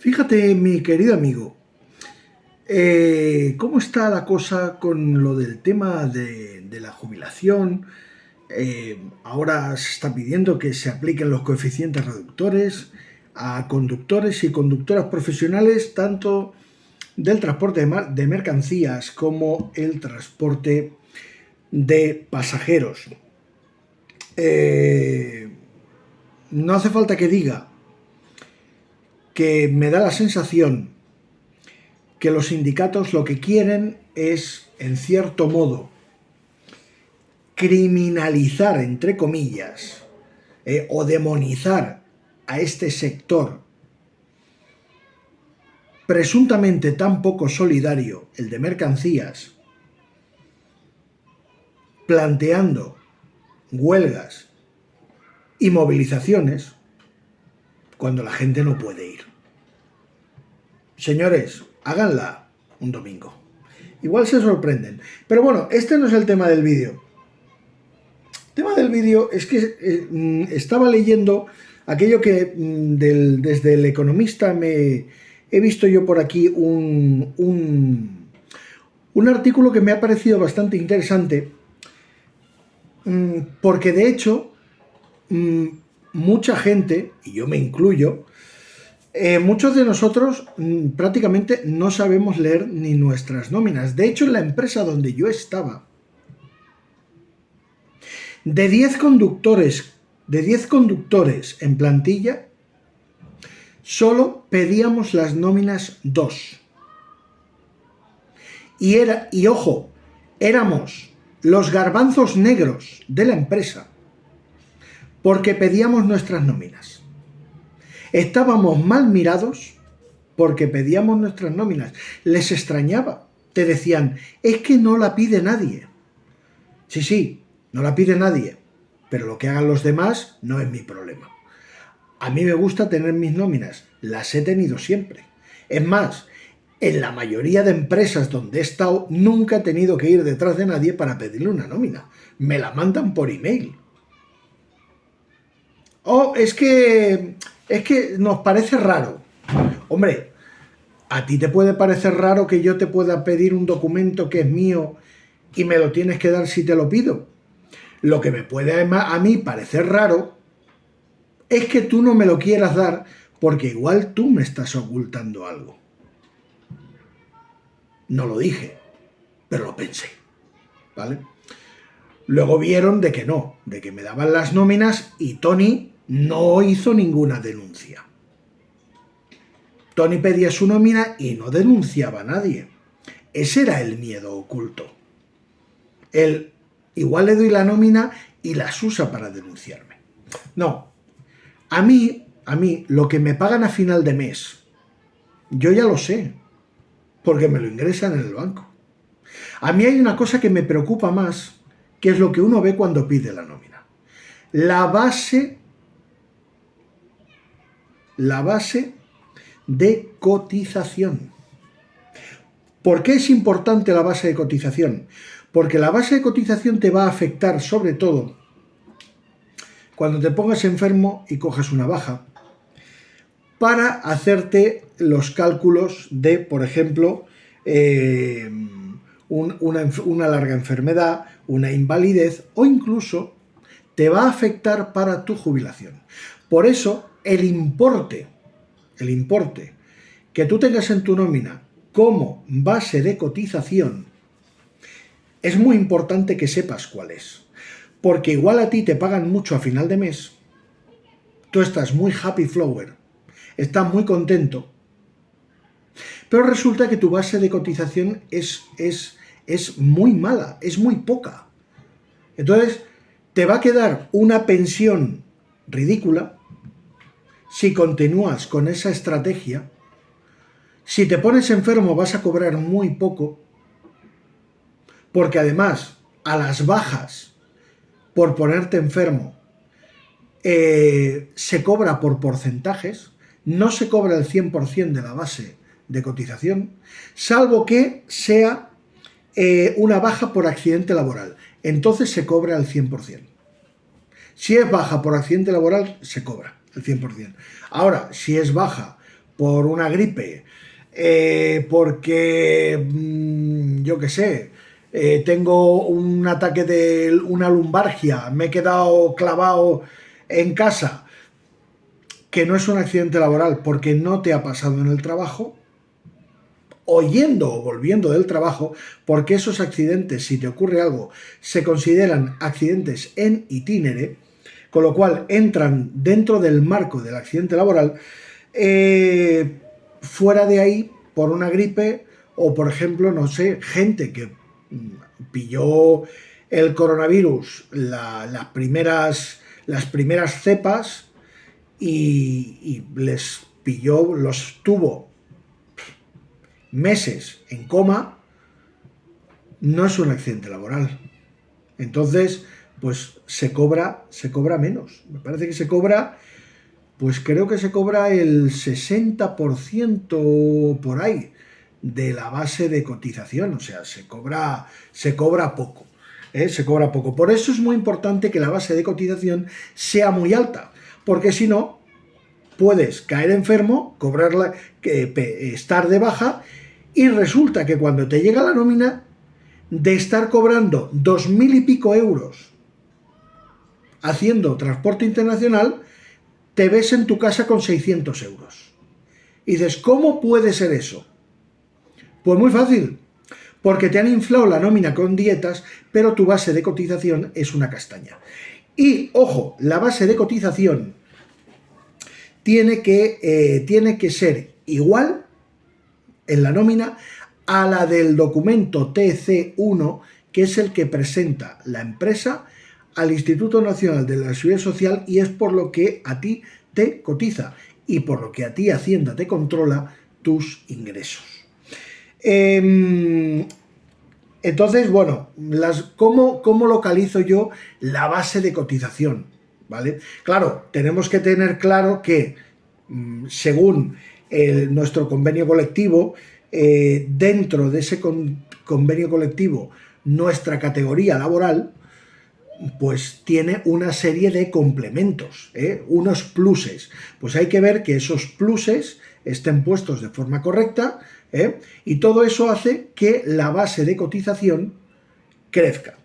Fíjate, mi querido amigo, cómo está la cosa con lo del tema de la jubilación. Ahora se está pidiendo que se apliquen los coeficientes reductores a conductores y conductoras profesionales, tanto del transporte de mercancías como el transporte de pasajeros. Eh, no hace falta que diga que me da la sensación que los sindicatos lo que quieren es, en cierto modo, criminalizar, entre comillas, o demonizar a este sector presuntamente tan poco solidario, el de mercancías, planteando huelgas y movilizaciones cuando la gente no puede ir. Señores, háganla un domingo. Igual se sorprenden. Pero bueno, este no es el tema del vídeo. El tema del vídeo es que estaba leyendo aquello que desde El Economista he visto yo por aquí un artículo que me ha parecido bastante interesante, porque de hecho mucha gente, y yo me incluyo, muchos de nosotros prácticamente no sabemos leer ni nuestras nóminas. De hecho, en la empresa donde yo estaba, de 10 conductores en plantilla, solo pedíamos las nóminas 2. Y ojo, éramos los garbanzos negros de la empresa porque pedíamos nuestras nóminas. Estábamos mal mirados porque pedíamos nuestras nóminas. Les extrañaba. Te decían, es que no la pide nadie. Sí, no la pide nadie, pero lo que hagan los demás no es mi problema. A mí me gusta tener mis nóminas, las he tenido siempre. Es más, en la mayoría de empresas donde he estado nunca he tenido que ir detrás de nadie para pedirle una nómina. Me la mandan por email. Oh, es que nos parece raro. Hombre, ¿a ti te puede parecer raro que yo te pueda pedir un documento que es mío y me lo tienes que dar si te lo pido? Lo que me puede a mí parecer raro es que tú no me lo quieras dar porque igual tú me estás ocultando algo. No lo dije, pero lo pensé, ¿vale? Luego vieron de que no, de que me daban las nóminas y Tony no hizo ninguna denuncia. Tony pedía su nómina y no denunciaba a nadie. Ese era el miedo oculto. Él igual le doy la nómina y las usa para denunciarme. No, a mí lo que me pagan a final de mes, yo ya lo sé, porque me lo ingresan en el banco. A mí hay una cosa que me preocupa más, que es lo que uno ve cuando pide la nómina. La base de cotización. ¿Por qué es importante la base de cotización? Porque la base de cotización te va a afectar sobre todo cuando te pongas enfermo y cojas una baja, para hacerte los cálculos de, por ejemplo, una larga enfermedad, una invalidez, o incluso te va a afectar para tu jubilación. Por eso, el importe que tú tengas en tu nómina como base de cotización, es muy importante que sepas cuál es. Porque igual a ti te pagan mucho a final de mes, tú estás muy happy flower, estás muy contento, pero resulta que tu base de cotización es muy mala, es muy poca. Entonces, te va a quedar una pensión ridícula si continúas con esa estrategia. Si te pones enfermo vas a cobrar muy poco, porque además a las bajas por ponerte enfermo se cobra por porcentajes, no se cobra el 100% de la base de cotización, salvo que sea una baja por accidente laboral. Entonces se cobra el 100%. Si es baja por accidente laboral, se cobra el 100%. Ahora, si es baja por una gripe, porque, yo qué sé, tengo un ataque de una lumbalgia, me he quedado clavado en casa, que no es un accidente laboral porque no te ha pasado en el trabajo, o yendo o volviendo del trabajo, porque esos accidentes, si te ocurre algo, se consideran accidentes en itinere, con lo cual entran dentro del marco del accidente laboral. Fuera de ahí, por una gripe o, por ejemplo, no sé, gente que pilló el coronavirus, las primeras cepas, y les pilló, los tuvo meses en coma, no es un accidente laboral. Entonces, pues se cobra menos. Me parece que se cobra, pues creo que se cobra el 60% por ahí de la base de cotización. O sea, se cobra poco. Se cobra poco. Por eso es muy importante que la base de cotización sea muy alta, porque si no, puedes caer enfermo, cobrarla, estar de baja, y resulta que cuando te llega la nómina, de estar cobrando 2.000 y pico euros haciendo transporte internacional, te ves en tu casa con 600 euros. Y dices, ¿cómo puede ser eso? Pues muy fácil, porque te han inflado la nómina con dietas, pero tu base de cotización es una castaña. Y, ojo, la base de cotización tiene que ser igual en la nómina a la del documento TC1, que es el que presenta la empresa al Instituto Nacional de la Seguridad Social, y es por lo que a ti te cotiza y por lo que a ti Hacienda te controla tus ingresos. Entonces, bueno, ¿cómo localizo yo la base de cotización? ¿Vale? Claro, tenemos que tener claro que, según nuestro convenio colectivo, dentro de ese convenio colectivo, nuestra categoría laboral, pues tiene una serie de complementos, unos pluses. Pues hay que ver que esos pluses estén puestos de forma correcta, y todo eso hace que la base de cotización crezca,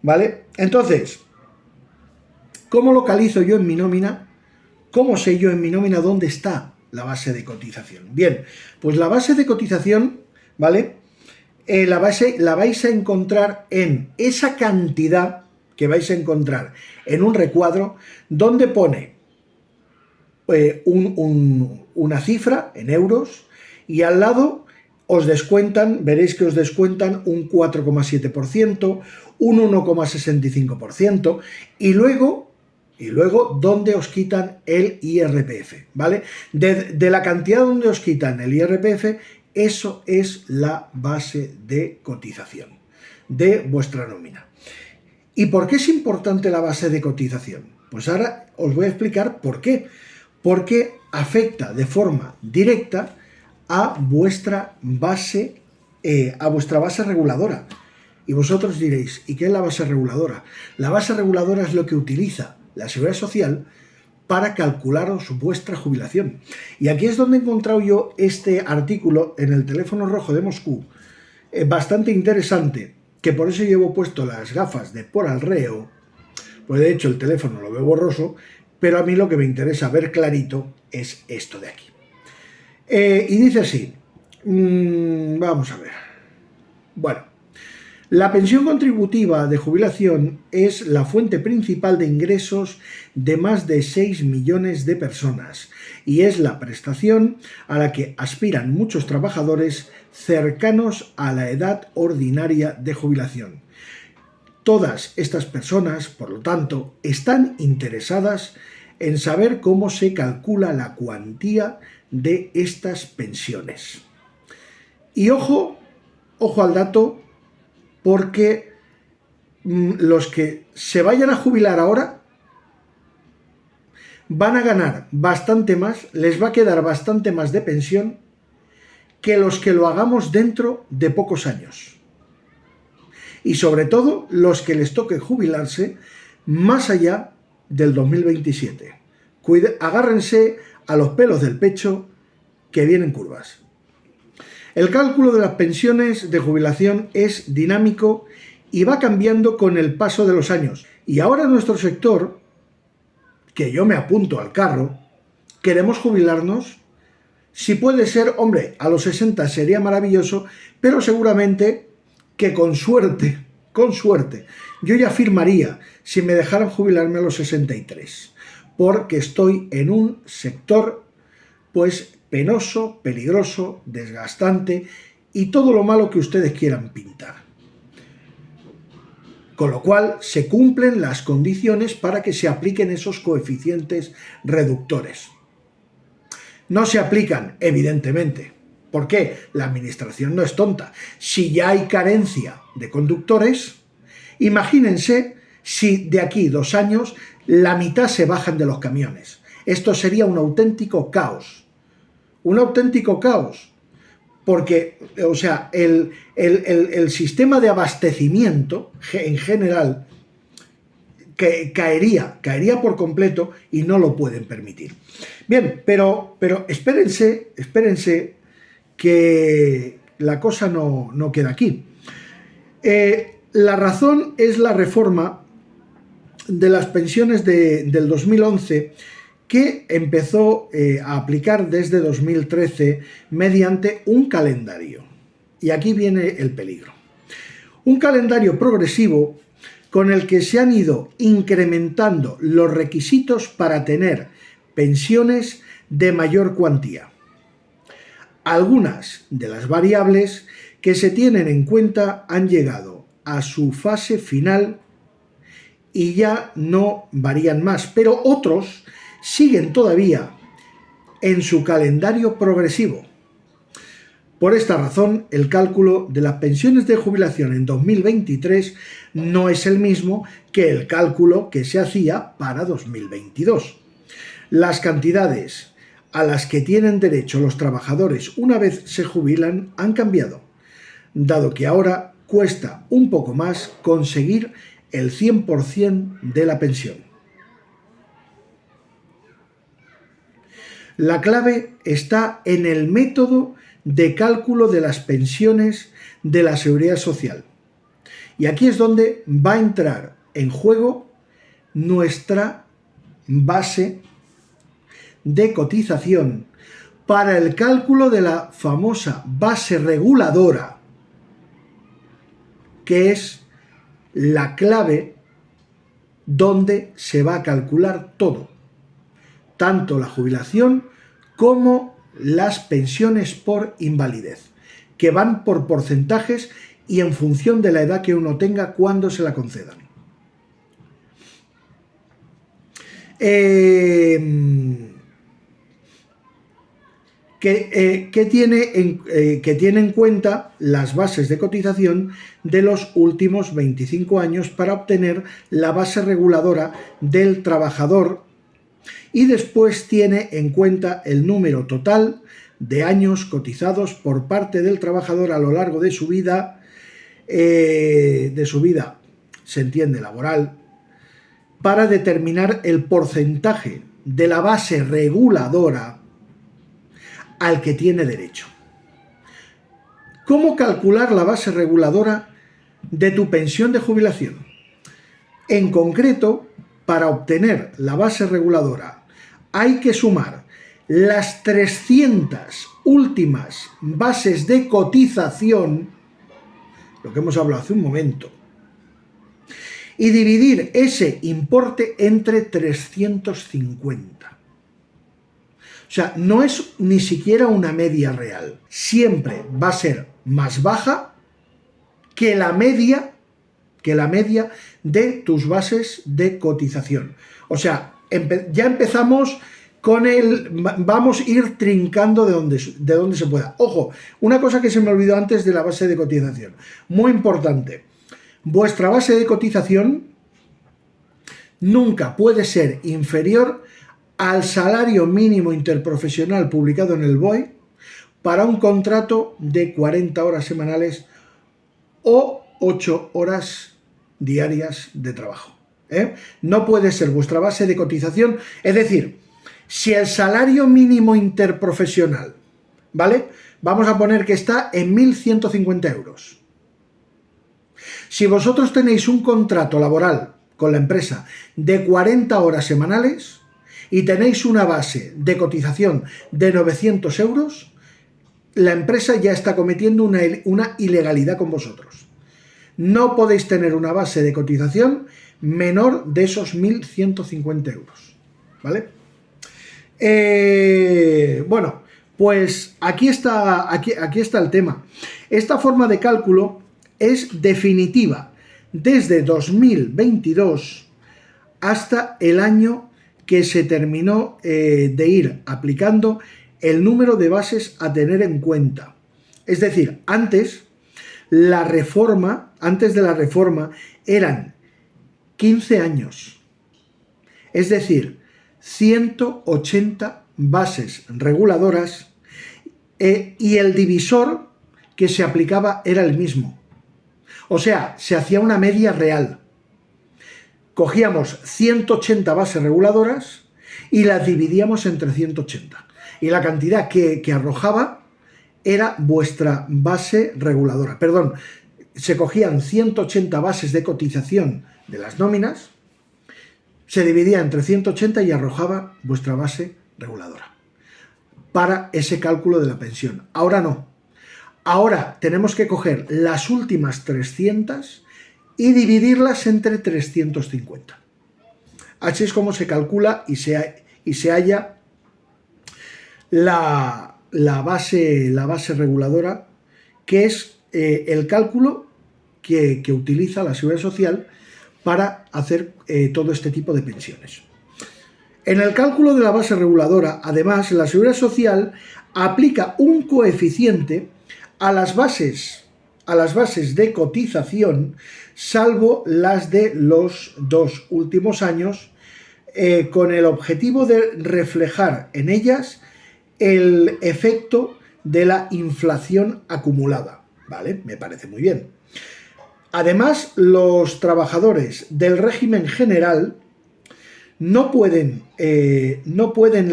¿vale? Entonces, ¿cómo localizo yo en mi nómina? ¿Cómo sé yo en mi nómina dónde está la base de cotización? Bien, pues la base de cotización, ¿vale? La vais a encontrar en esa cantidad que vais a encontrar en un recuadro donde pone una cifra en euros, y al lado os descuentan, veréis que os descuentan un 4,7%, un 1,65%, y luego donde os quitan el IRPF, ¿vale? De la cantidad donde os quitan el IRPF, eso es la base de cotización de vuestra nómina. ¿Y por qué es importante la base de cotización? Pues ahora os voy a explicar por qué. Porque afecta de forma directa a vuestra base reguladora. Y vosotros diréis, ¿y qué es la base reguladora? La base reguladora es lo que utiliza la Seguridad Social para calcularos vuestra jubilación. Y aquí es donde he encontrado yo este artículo en el teléfono rojo de Moscú, bastante interesante, que por eso llevo puesto las gafas de por al reo, pues de hecho el teléfono lo veo borroso, pero a mí lo que me interesa ver clarito es esto de aquí. Y dice así, vamos a ver. Bueno, la pensión contributiva de jubilación es la fuente principal de ingresos de más de 6 millones de personas y es la prestación a la que aspiran muchos trabajadores cercanos a la edad ordinaria de jubilación. Todas estas personas, por lo tanto, están interesadas en saber cómo se calcula la cuantía de estas pensiones. Y ojo al dato, porque los que se vayan a jubilar ahora van a ganar bastante más, les va a quedar bastante más de pensión que los que lo hagamos dentro de pocos años. Y sobre todo los que les toque jubilarse más allá del 2027. Agárrense a los pelos del pecho, que que vienen curvas. El cálculo de las pensiones de jubilación es dinámico y va cambiando con el paso de los años. Y ahora en nuestro sector, que yo me apunto al carro, queremos jubilarnos. Si puede ser, hombre, a los 60 sería maravilloso, pero seguramente que con suerte, yo ya firmaría si me dejaran jubilarme a los 63, porque estoy en un sector, pues, penoso, peligroso, desgastante y todo lo malo que ustedes quieran pintar. Con lo cual se cumplen las condiciones para que se apliquen esos coeficientes reductores. No se aplican, evidentemente. ¿Por qué? La administración no es tonta. Si ya hay carencia de conductores, imagínense si de aquí 2 años la mitad se bajan de los camiones. Esto sería un auténtico caos. Un auténtico caos. Porque, o sea, el sistema de abastecimiento en general caería por completo y no lo pueden permitir. Bien, pero espérense que la cosa no queda aquí. La razón es la reforma de las pensiones del 2011, que empezó a aplicar desde 2013 mediante un calendario. Y aquí viene el peligro. Un calendario progresivo con el que se han ido incrementando los requisitos para tener pensiones de mayor cuantía. Algunas de las variables que se tienen en cuenta han llegado a su fase final y ya no varían más, pero otros siguen todavía en su calendario progresivo. Por esta razón, el cálculo de las pensiones de jubilación en 2023 no es el mismo que el cálculo que se hacía para 2022. Las cantidades a las que tienen derecho los trabajadores una vez se jubilan han cambiado, dado que ahora cuesta un poco más conseguir el 100% de la pensión. La clave está en el método de cálculo de las pensiones de la Seguridad Social. Y aquí es donde va a entrar en juego nuestra base de cotización para el cálculo de la famosa base reguladora, que es la clave donde se va a calcular todo, tanto la jubilación como las pensiones por invalidez, que van por porcentajes y en función de la edad que uno tenga cuando se la concedan. Que tiene en cuenta las bases de cotización de los últimos 25 años para obtener la base reguladora del trabajador, y después tiene en cuenta el número total de años cotizados por parte del trabajador a lo largo de su vida, se entiende, laboral, para determinar el porcentaje de la base reguladora al que tiene derecho. ¿Cómo calcular la base reguladora de tu pensión de jubilación? En concreto, para obtener la base reguladora hay que sumar las 300 últimas bases de cotización, lo que hemos hablado hace un momento, y dividir ese importe entre 350. O sea, no es ni siquiera una media real. Siempre va a ser más baja que la media de tus bases de cotización. O sea, ya empezamos con vamos a ir trincando de donde se pueda. Ojo, una cosa que se me olvidó antes de la base de cotización, muy importante. Vuestra base de cotización nunca puede ser inferior al salario mínimo interprofesional publicado en el BOE para un contrato de 40 horas semanales o 8 horas diarias de trabajo. No puede ser vuestra base de cotización, es decir, si el salario mínimo interprofesional ¿vale? Vamos a poner que está en 1.150 euros. Si vosotros tenéis un contrato laboral con la empresa de 40 horas semanales y tenéis una base de cotización de 900 euros, la empresa ya está cometiendo una ilegalidad con vosotros. No podéis tener una base de cotización menor de esos 1.150 euros, ¿vale? Bueno, pues aquí está el tema. Esta forma de cálculo es definitiva desde 2022 hasta el año que se terminó de ir aplicando el número de bases a tener en cuenta. Es decir, antes de la reforma eran 15 años. Es decir, 180 bases reguladoras y el divisor que se aplicaba era el mismo. O sea, se hacía una media real. Cogíamos 180 bases reguladoras y las dividíamos entre 180. Y la cantidad que arrojaba era vuestra base reguladora. Perdón, se cogían 180 bases de cotización de las nóminas, se dividía entre 180 y arrojaba vuestra base reguladora para ese cálculo de la pensión. Ahora no. Ahora tenemos que coger las últimas 300 y dividirlas entre 350. Así es como se calcula y se halla la base reguladora, que es el cálculo que utiliza la Seguridad Social para hacer todo este tipo de pensiones. En el cálculo de la base reguladora, además, la Seguridad Social aplica un coeficiente a las bases de cotización, salvo las de los 2 últimos años, con el objetivo de reflejar en ellas el efecto de la inflación acumulada. ¿Vale? Me parece muy bien. Además, los trabajadores del régimen general no pueden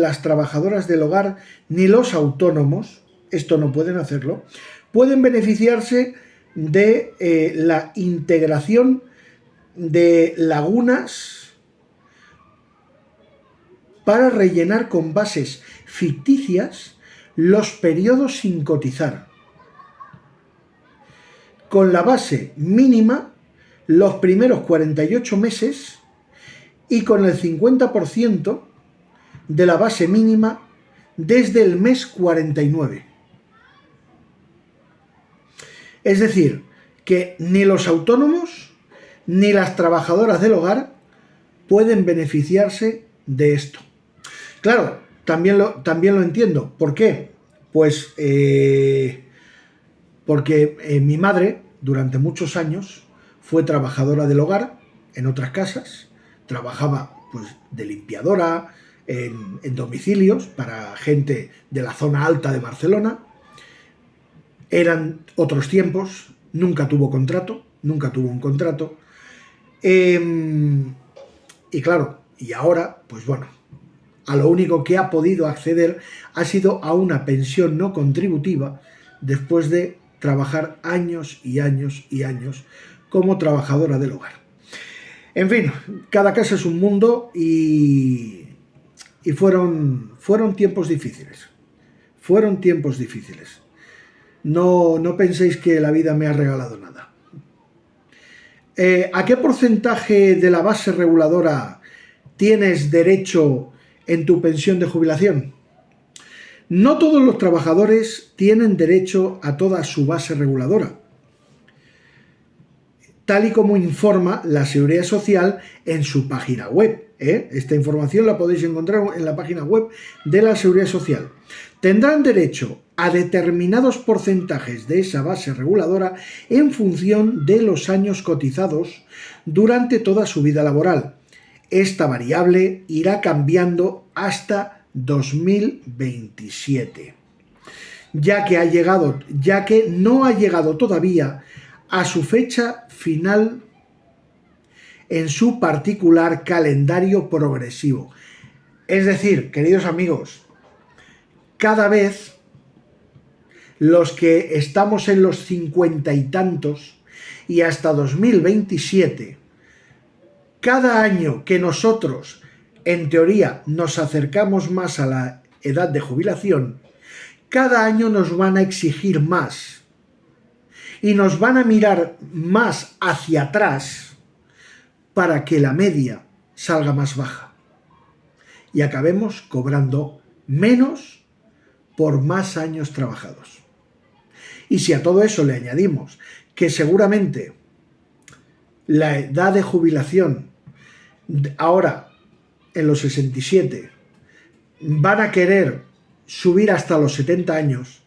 las trabajadoras del hogar ni los autónomos, esto no pueden hacerlo, pueden beneficiarse de la integración de lagunas para rellenar con bases ficticias los periodos sin cotizar. Con la base mínima los primeros 48 meses y con el 50% de la base mínima desde el mes 49. Es decir, que ni los autónomos ni las trabajadoras del hogar pueden beneficiarse de esto. Claro, también lo entiendo. ¿Por qué? Pues porque mi madre durante muchos años fue trabajadora del hogar en otras casas, trabajaba pues de limpiadora en domicilios para gente de la zona alta de Barcelona. Eran otros tiempos, nunca tuvo un contrato. Y claro, y ahora, pues bueno, a lo único que ha podido acceder ha sido a una pensión no contributiva después de trabajar años y años y años como trabajadora del hogar. En fin, cada casa es un mundo y fueron tiempos difíciles. Fueron tiempos difíciles. No penséis que la vida me ha regalado nada. ¿A qué porcentaje de la base reguladora tienes derecho en tu pensión de jubilación? No todos los trabajadores tienen derecho a toda su base reguladora, tal y como informa la Seguridad Social en su página web. Esta información la podéis encontrar en la página web de la Seguridad Social. Tendrán derecho a determinados porcentajes de esa base reguladora en función de los años cotizados durante toda su vida laboral. Esta variable irá cambiando hasta 2027, ya que no ha llegado todavía a su fecha final en su particular calendario progresivo. Es decir, queridos amigos, cada vez los que estamos en los 50 y tantos y hasta 2027, cada año que nosotros, en teoría, nos acercamos más a la edad de jubilación, cada año nos van a exigir más y nos van a mirar más hacia atrás para que la media salga más baja y acabemos cobrando menos por más años trabajados. Y si a todo eso le añadimos que seguramente la edad de jubilación ahora en los 67 van a querer subir hasta los 70 años,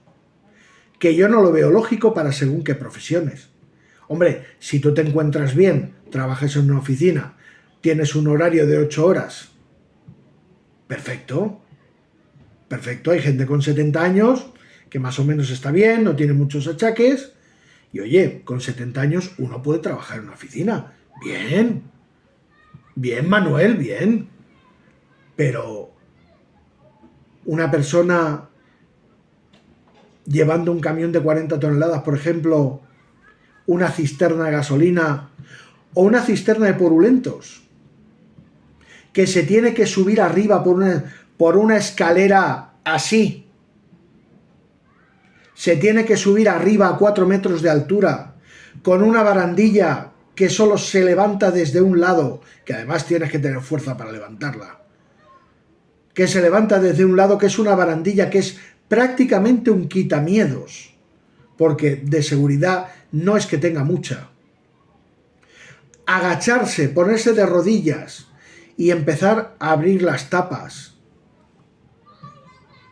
que yo no lo veo lógico para según qué profesiones. Hombre, si tú te encuentras bien, trabajas en una oficina, tienes un horario de 8 horas, perfecto, perfecto, hay gente con 70 años que más o menos está bien, no tiene muchos achaques, y oye, con 70 años uno puede trabajar en una oficina, bien, bien Manuel, bien, pero una persona llevando un camión de 40 toneladas, por ejemplo, una cisterna de gasolina o una cisterna de purulentos, que se tiene que subir arriba por una escalera así, se tiene que subir arriba a 4 metros de altura, con una barandilla que solo se levanta desde un lado, que además tienes que tener fuerza para levantarla, que se levanta desde un lado, que es una barandilla que es prácticamente un quitamiedos, porque de seguridad no es que tenga mucha. Agacharse, ponerse de rodillas y empezar a abrir las tapas,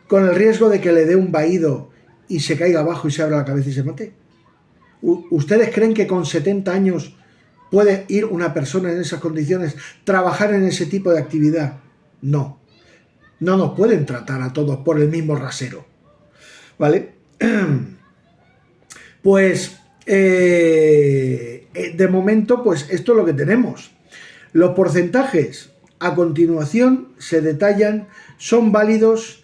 con el riesgo de que le dé un vaído y se caiga abajo y se abra la cabeza y se mate. ¿Ustedes creen que con 70 años puede ir una persona en esas condiciones, trabajar en ese tipo de actividad? No. No nos pueden tratar a todos por el mismo rasero, ¿vale? Pues, de momento, pues esto es lo que tenemos. Los porcentajes a continuación se detallan, son válidos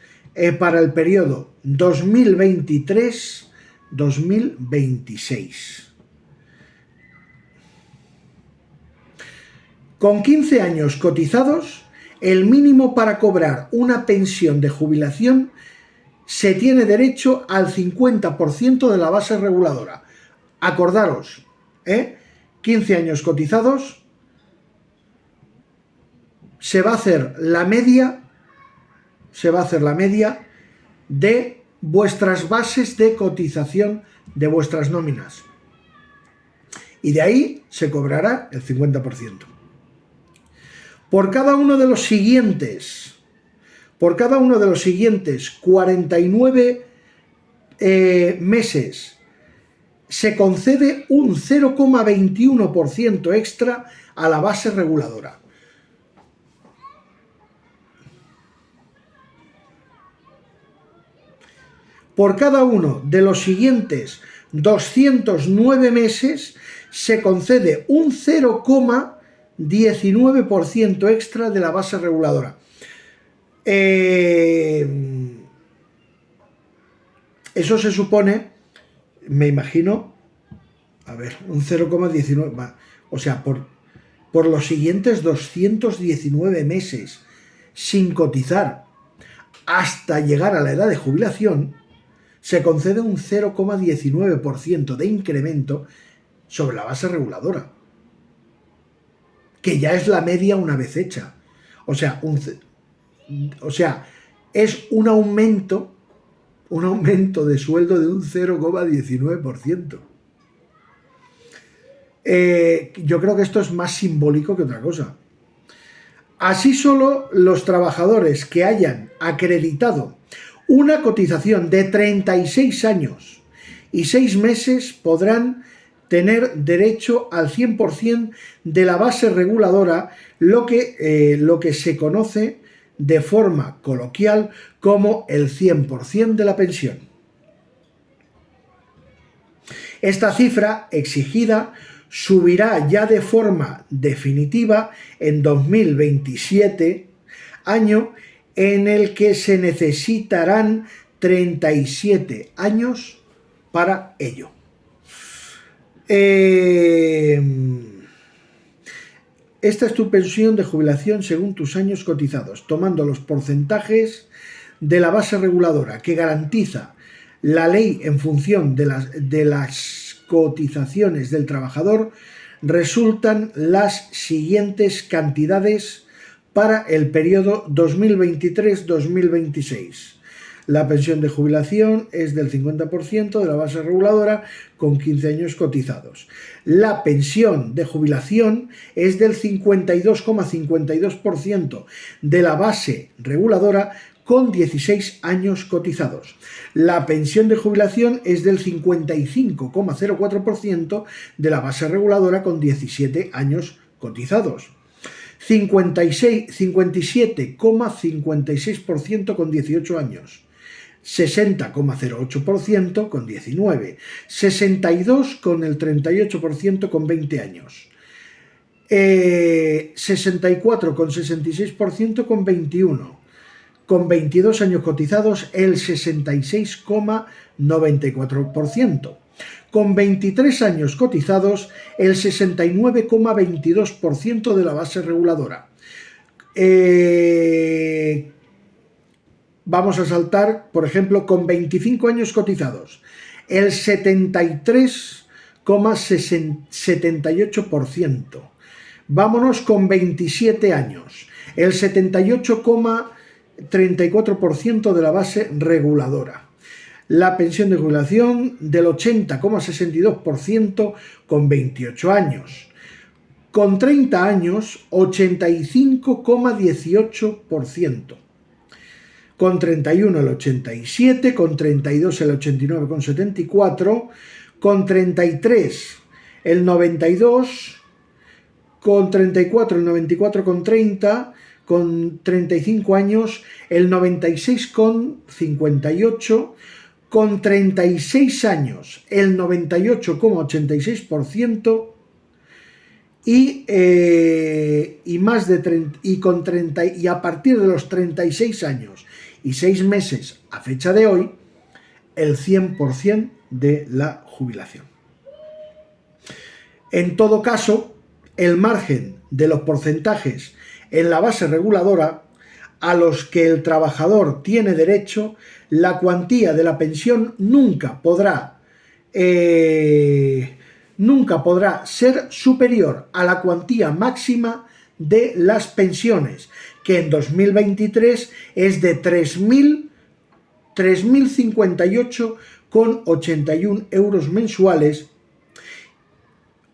para el periodo 2023-2026. Con 15 años cotizados, el mínimo para cobrar una pensión de jubilación se tiene derecho al 50% de la base reguladora. Acordaros, 15 años cotizados, se va a hacer la media de vuestras bases de cotización de vuestras nóminas. Y de ahí se cobrará el 50%. Por cada uno de los siguientes 49 meses se concede un 0,21% extra a la base reguladora. Por cada uno de los siguientes 209 meses se concede un 0,19% extra de la base reguladora. Eso se supone, me imagino, a ver, un 0,19, o sea, por los siguientes 219 meses sin cotizar hasta llegar a la edad de jubilación, se concede un 0,19% de incremento sobre la base reguladora, que ya es la media una vez hecha. O sea, es un aumento de sueldo de un 0,19%. Yo creo que esto es más simbólico que otra cosa. Así solo los trabajadores que hayan acreditado una cotización de 36 años y 6 meses podrán tener derecho al 100% de la base reguladora, lo que se conoce de forma coloquial como el 100% de la pensión. Esta cifra exigida subirá ya de forma definitiva en 2027, año en el que se necesitarán 37 años para ello. Esta es tu pensión de jubilación según tus años cotizados, tomando los porcentajes de la base reguladora que garantiza la ley en función de las cotizaciones del trabajador. Resultan las siguientes cantidades para el periodo 2023-2026. La pensión de jubilación es del 50% de la base reguladora con 15 años cotizados. La pensión de jubilación es del 52,52% de la base reguladora con 16 años cotizados. La pensión de jubilación es del 55,04% de la base reguladora con 17 años cotizados. 57,56% con 18 años. 60,08% con 19, 62 con el 38% con 20 años, 64,66% con 21, con 22 años cotizados el 66,94%, con 23 años cotizados el 69,22% de la base reguladora. Vamos a saltar, por ejemplo, con 25 años cotizados, el 73,78%. Vámonos con 27 años, el 78,34% de la base reguladora. La pensión de jubilación del 80,62% con 28 años. Con 30 años, 85,18%. Con 31 el 87, con 32 el 89,74, con 33 el 92, con 34 el 94,30, con 35 años el 96,58, con 36 años el 98,86%, y a partir de los 36 años y 6 meses a fecha de hoy, el 100% de la jubilación. En todo caso, el margen de los porcentajes en la base reguladora a los que el trabajador tiene derecho, la cuantía de la pensión nunca podrá ser superior a la cuantía máxima de las pensiones, que en 2023 es de 3.058,81 euros mensuales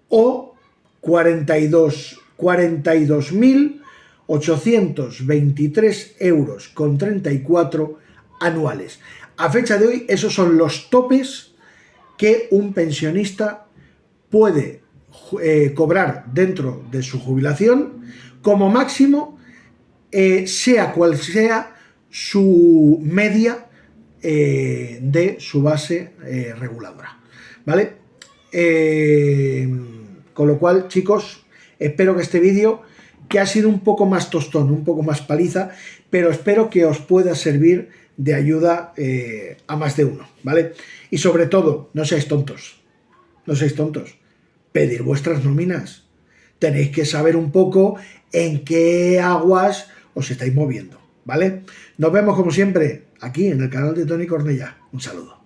o 42.823 euros con 34 anuales. A fecha de hoy, esos son los topes que un pensionista puede cobrar dentro de su jubilación como máximo, sea cual sea su media de su base reguladora, ¿vale? Con lo cual, chicos, espero que este vídeo, que ha sido un poco más tostón, un poco más paliza, pero espero que os pueda servir de ayuda a más de uno, ¿vale? Y sobre todo, no seáis tontos, pedir vuestras nóminas. Tenéis que saber un poco en qué aguas os estáis moviendo, ¿vale? Nos vemos como siempre aquí en el canal de Toni Cornellà. Un saludo.